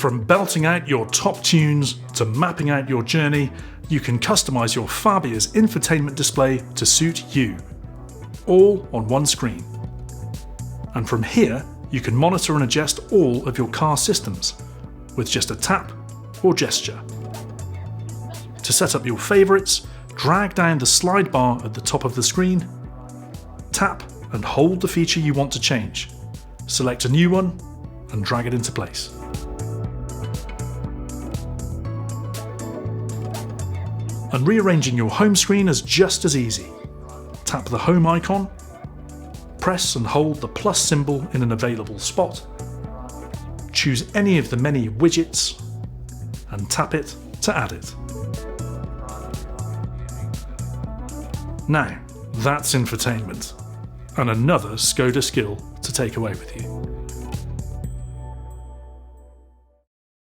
From belting out your top tunes to mapping out your journey, you can customise your Fabia's infotainment display to suit you, all on one screen. And from here, you can monitor and adjust all of your car systems with just a tap or gesture. To set up your favourites, drag down the slide bar at the top of the screen, tap and hold the feature you want to change, select a new one and drag it into place. And rearranging your home screen is just as easy. Tap the home icon, press and hold the plus symbol in an available spot, choose any of the many widgets and tap it to add it. Now, that's infotainment, and another Skoda skill to take away with you.